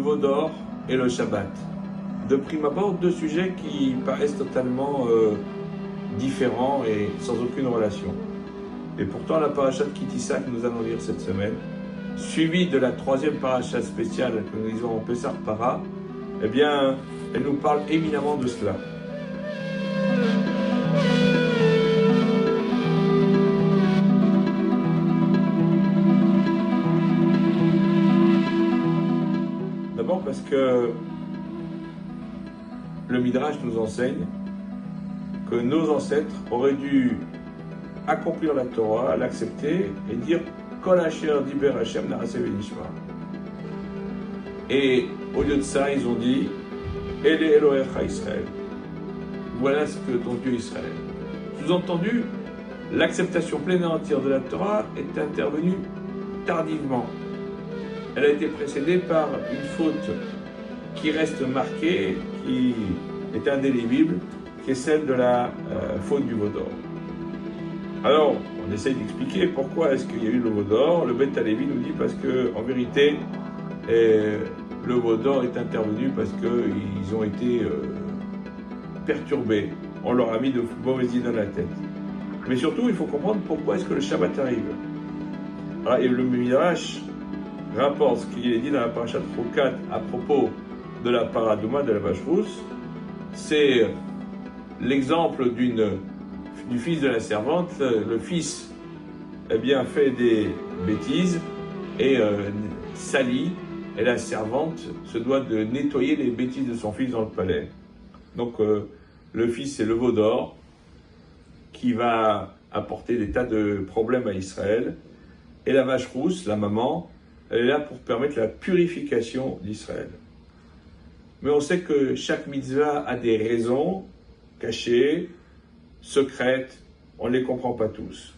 veau d'or et le Shabbat. De prime abord, deux sujets qui paraissent totalement différents et sans aucune relation. Et pourtant, la paracha de Kitissa que nous allons lire cette semaine, suivie de la troisième paracha spéciale que nous lisons en Pessah Para, eh bien, elle nous parle éminemment de cela. D'abord parce que le Midrash nous enseigne que nos ancêtres auraient dû accomplir la Torah, l'accepter et dire Kol Asher Diber Hashem Na'aseh V'Nishma. Et au lieu de ça, ils ont dit Ele Elohecha Israël. Voilà ce que ton Dieu Israël. Sous-entendu, l'acceptation pleine et entière de la Torah est intervenue tardivement. Elle a été précédée par une faute qui reste marquée, qui est indélébile, qui est celle de la faute du veau d'or. Alors, on essaye d'expliquer pourquoi est-ce qu'il y a eu le veau d'or. Le Beth Halevi nous dit parce que, en vérité, le veau d'or est intervenu parce qu'ils ont été perturbés. On leur a mis de mauvaises idées dans la tête. Mais surtout, il faut comprendre pourquoi est-ce que le Shabbat arrive. Ah, et le Midrash rapporte ce qu'il est dit dans la paracha de Chokat à propos de la paradouma, de la vache rousse. C'est l'exemple du fils de la servante. Le fils fait des bêtises et salit, et la servante se doit de nettoyer les bêtises de son fils dans le palais. Donc le fils, c'est le veau d'or qui va apporter des tas de problèmes à Israël, et la vache rousse, la maman, elle est là pour permettre la purification d'Israël. Mais on sait que chaque mitzvah a des raisons cachées, secrètes, on ne les comprend pas tous.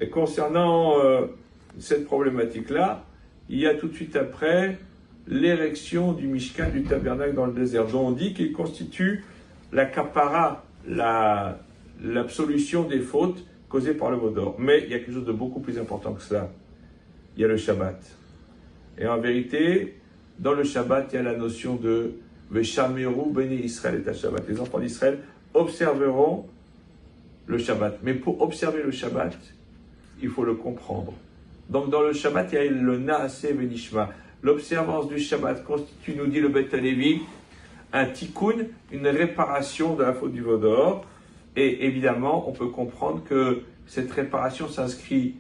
Et concernant cette problématique-là, il y a tout de suite après l'érection du Mishkan, du tabernacle dans le désert, dont on dit qu'il constitue la kapara, l'absolution des fautes causées par le veau d'or. Mais il y a quelque chose de beaucoup plus important que cela. Il y a le Shabbat. Et en vérité, dans le Shabbat, il y a la notion de Veshameru Bene Israël et Shabbat. Les enfants d'Israël observeront le Shabbat. Mais pour observer le Shabbat, il faut le comprendre. Donc dans le Shabbat, il y a le Na'aseh V'Nishma. L'observance du Shabbat constitue, nous dit le Beth Halevi, un tikkun, une réparation de la faute du veau d'or. Et évidemment, on peut comprendre que cette réparation s'inscrit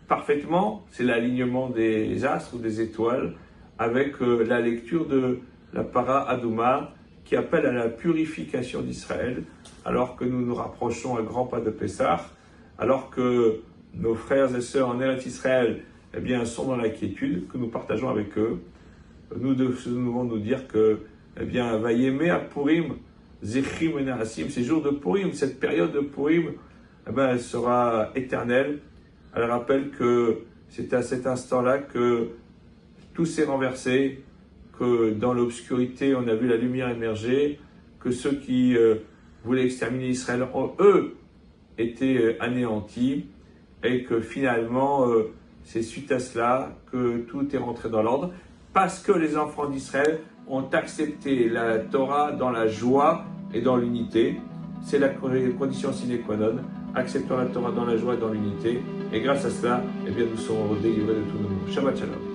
parfaitement, c'est l'alignement des astres ou des étoiles, avec la lecture de la para Adouma, qui appelle à la purification d'Israël, alors que nous nous rapprochons à grands pas de Pessah, alors que nos frères et sœurs en Eretz Israël sont dans la quiétude que nous partageons avec eux. Nous devons nous dire que Vayeme à Purim, Zechrim et Narasim, ces jours de Purim, cette période de Purim, elle sera éternelle. Elle rappelle que c'est à cet instant-là que tout s'est renversé, que dans l'obscurité, on a vu la lumière émerger, que ceux qui voulaient exterminer Israël ont, eux, été anéantis, et que finalement, c'est suite à cela que tout est rentré dans l'ordre, parce que les enfants d'Israël ont accepté la Torah dans la joie et dans l'unité. C'est la condition sine qua non. Acceptons la Torah dans la joie et dans l'unité, et grâce à cela, nous serons délivrés de tous nos maux. Shabbat Shalom.